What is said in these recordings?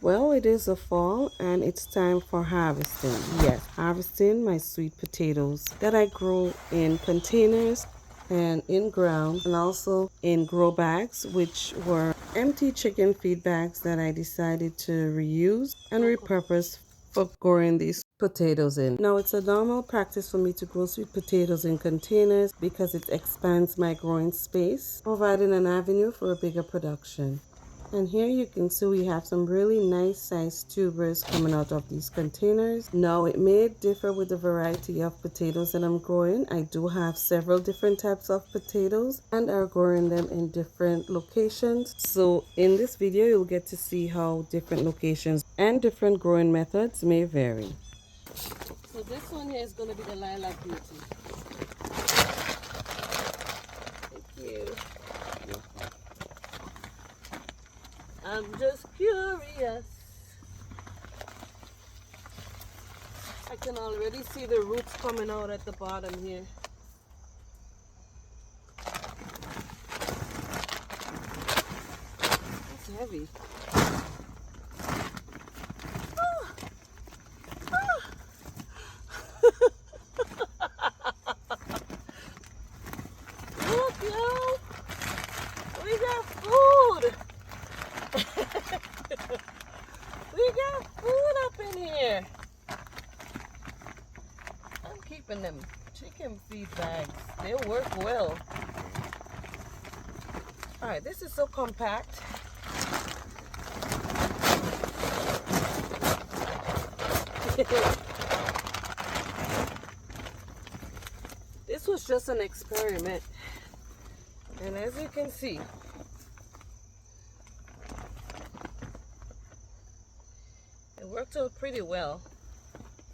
Well, it is a fall and it's time for harvesting. Yes, harvesting my sweet potatoes that I grow in containers and in ground and also in grow bags, which were empty chicken feed bags that I decided to reuse and repurpose for growing these potatoes in. Now, it's a normal practice for me to grow sweet potatoes in containers because it expands my growing space, providing an avenue for a bigger production. And here you can see we have some really nice sized tubers coming out of these containers. Now it may differ with the variety of potatoes that I'm growing. I do have several different types of potatoes and are growing them in different locations. So in this video you'll get to see how different locations and different growing methods may vary. So this one here is going to be the Lilac Beauty. Thank you. I'm just curious. I can already see the roots coming out at the bottom here. It's heavy. Ah. Ah. Look, yo! We got food! We got food up in here. I'm keeping them chicken feed bags. They work well. Alright, this is so compact. This was just an experiment. And as you can see, it worked out pretty well.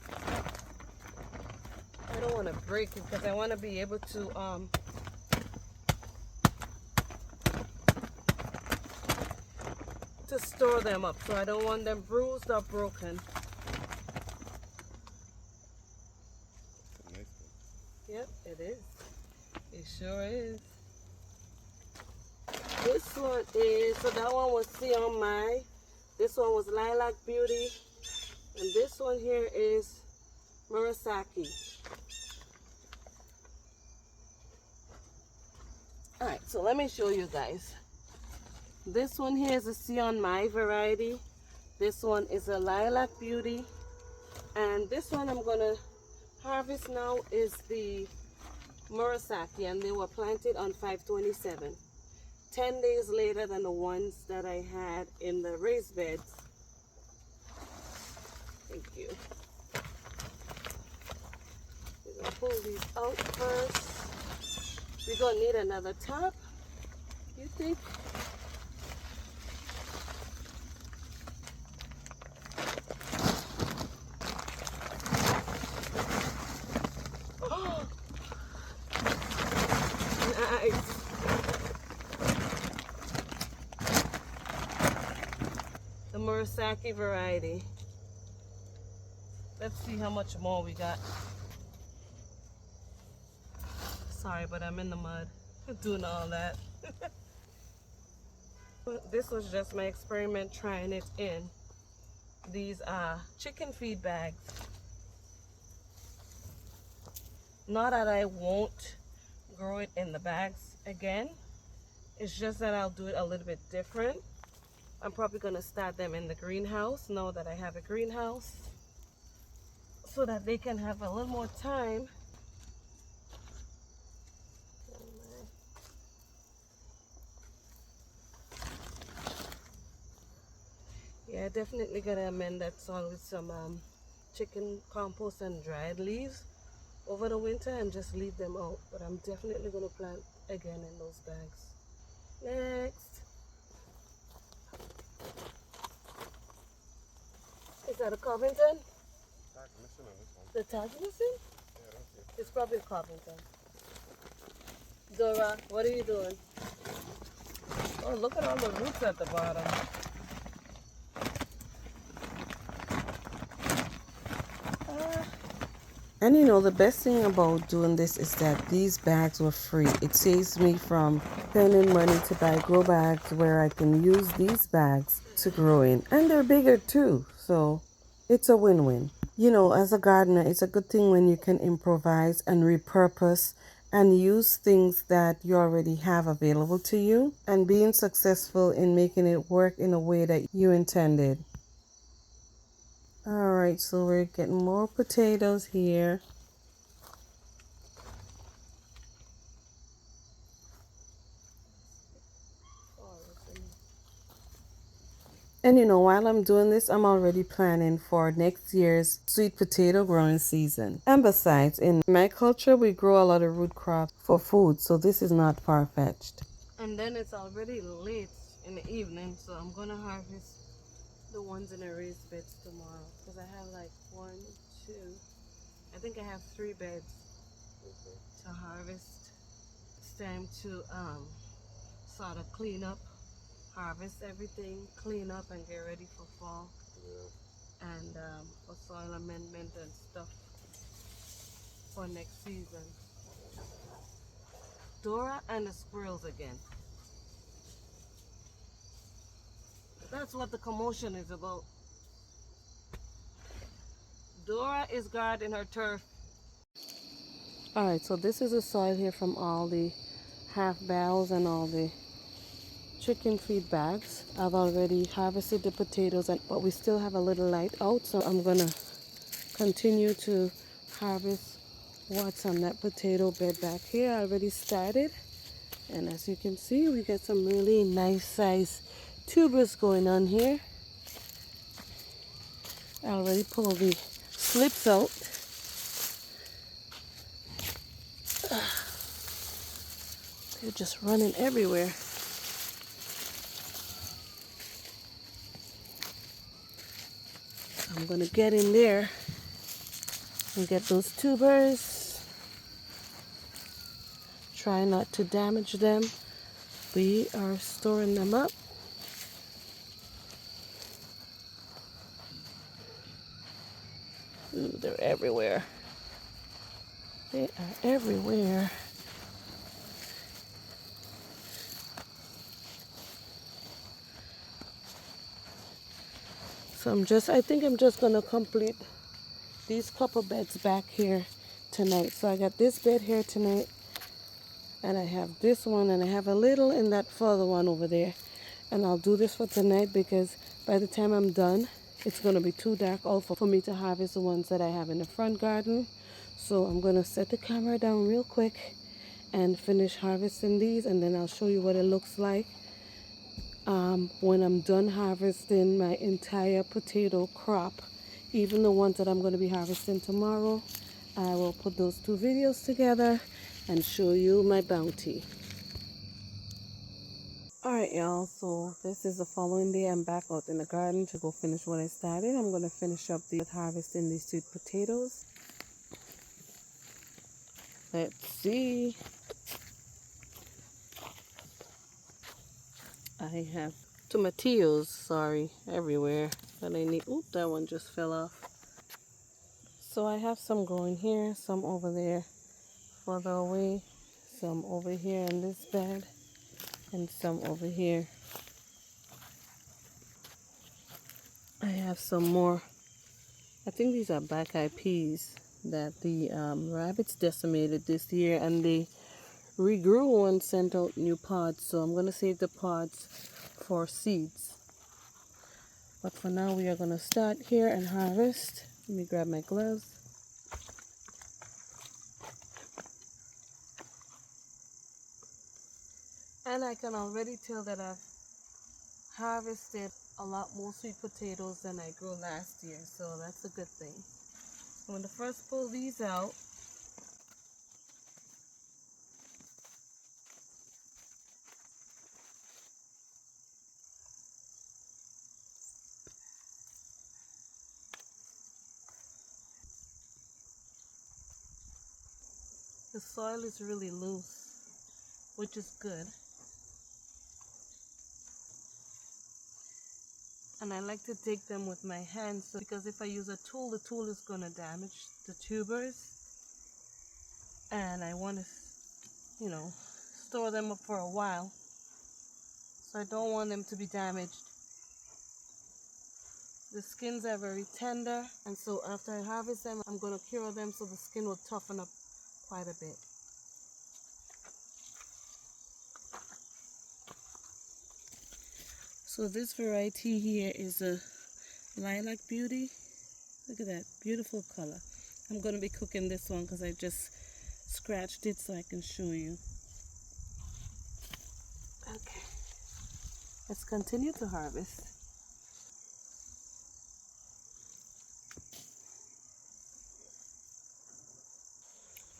I don't want to break it because I want to be able to store them up, so I don't want them bruised or broken. Nice one. Yep, it is. It sure is. This one is, so that one was Sion Mai. This one was Lilac Beauty. And this one here is Murasaki. Alright, so let me show you guys. This one here is a Sion Mai variety. This one is a Lilac Beauty. And this one I'm going to harvest now is the Murasaki, and they were planted on 5/27. 10 days later than the ones that I had in the raised beds. Thank you. We're going to pull these out first. We're going to need another top, you think? Oh, nice. The Murasaki variety. Let's see how much more we got. Sorry, but I'm in the mud doing all that. This was just my experiment trying it in. These are chicken feed bags. Not that I won't grow it in the bags again. It's just that I'll do it a little bit different. I'm probably going to start them in the greenhouse now that I have a greenhouse, so that they can have a little more time. Yeah, definitely gonna amend that soil with some chicken compost and dried leaves over the winter and just leave them out. But I'm definitely gonna plant again in those bags. Next. Is that a Covington? Tag missing on this one. The tag missing? Yeah, I don't see it. It's probably a Covington. Dora, what are you doing? Oh, look at all the roots at the bottom. And you know, the best thing about doing this is that these bags were free. It saves me from spending money to buy grow bags where I can use these bags to grow in. And they're bigger too, so it's a win-win. You know, as a gardener, it's a good thing when you can improvise and repurpose and use things that you already have available to you and being successful in making it work in a way that you intended. All right, so we're getting more potatoes here. And you know, while I'm doing this, I'm already planning for next year's sweet potato growing season. And besides, in my culture, we grow a lot of root crops for food, so this is not far-fetched. And then it's already late in the evening, so I'm gonna harvest the ones in the raised beds tomorrow. Because I have like 1, 2, I think I have 3 beds to harvest. It's time to sort of clean up, harvest everything, clean up and get ready for fall. Yeah. And for soil amendment and stuff for next season. Dora and the squirrels again. That's what the commotion is about. Dora is guarding her turf. Alright, so this is the soil here from all the half barrels and all the chicken feed bags. I've already harvested the potatoes, but we still have a little light out, so I'm gonna continue to harvest what's on that potato bed back here. I already started, and as you can see, we got some really nice size tubers going on here. I already pulled the slips out. They're just running everywhere. I'm gonna get in there and get those tubers. Try not to damage them. We are storing them up. Ooh, they're everywhere. They are everywhere. So I think I'm just gonna complete these couple beds back here tonight. So I got this bed here tonight, and I have this one, and I have a little in that further one over there. And I'll do this for tonight because by the time I'm done, it's gonna be too dark out for me to harvest the ones that I have in the front garden. So I'm gonna set the camera down real quick and finish harvesting these, and then I'll show you what it looks like when I'm done harvesting my entire potato crop. Even the ones that I'm going to be harvesting tomorrow, I will put those 2 videos together and show you my bounty. Alright y'all, so this is the following day. I'm back out in the garden to go finish what I started. I'm going to finish up harvesting these sweet potatoes. Let's see. I have tomatillos, sorry, everywhere that I need. Oop, that one just fell off. So I have some growing here, some over there further away, some over here in this bed, and some over here. I have some more. I think these are black-eyed peas that the rabbits decimated this year, and they regrew and sent out new pods. So I'm going to save the pods for seeds. But for now, we are going to start here and harvest. Let me grab my gloves. And I can already tell that I've harvested a lot more sweet potatoes than I grew last year, so that's a good thing. I'm going to first pull these out. The soil is really loose, which is good. And I like to dig them with my hands because if I use a tool, the tool is going to damage the tubers. And I want to, store them up for a while. So I don't want them to be damaged. The skins are very tender, and so after I harvest them, I'm going to cure them so the skin will toughen up quite a bit. So this variety here is a Lilac Beauty. Look at that, beautiful color. I'm going to be cooking this one because I just scratched it so I can show you. Okay, let's continue to harvest.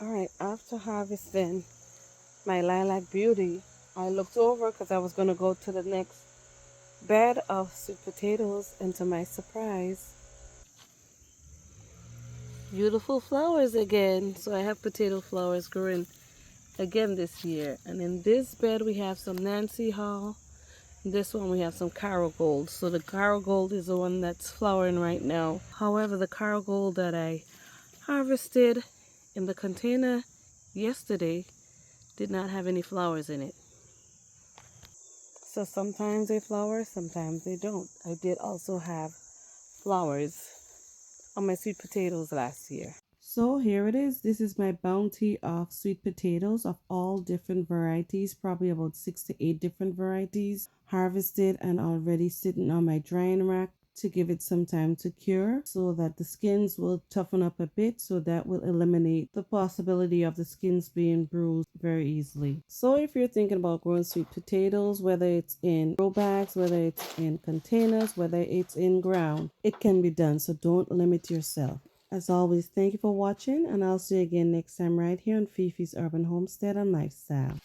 Alright, after harvesting my Lilac Beauty, I looked over because I was going to go to the next bed of sweet potatoes, and to my surprise, beautiful flowers again. So I have potato flowers growing again this year. And in this bed we have some Nancy Hall. This one we have some Caragold. So the Caragold is the one that's flowering right now. However, the Caragold that I harvested in the container yesterday did not have any flowers in it. So sometimes they flower, sometimes they don't. I did also have flowers on my sweet potatoes last year. So here it is. This is my bounty of sweet potatoes of all different varieties, probably about 6 to 8 different varieties, harvested and already sitting on my drying rack to give it some time to cure so that the skins will toughen up a bit, so that will eliminate the possibility of the skins being bruised very easily. So if you're thinking about growing sweet potatoes, whether it's in grow bags, whether it's in containers, whether it's in ground, it can be done. So don't limit yourself. As always, thank you for watching, and I'll see you again next time right here on Fifi's Urban Homestead and Lifestyle.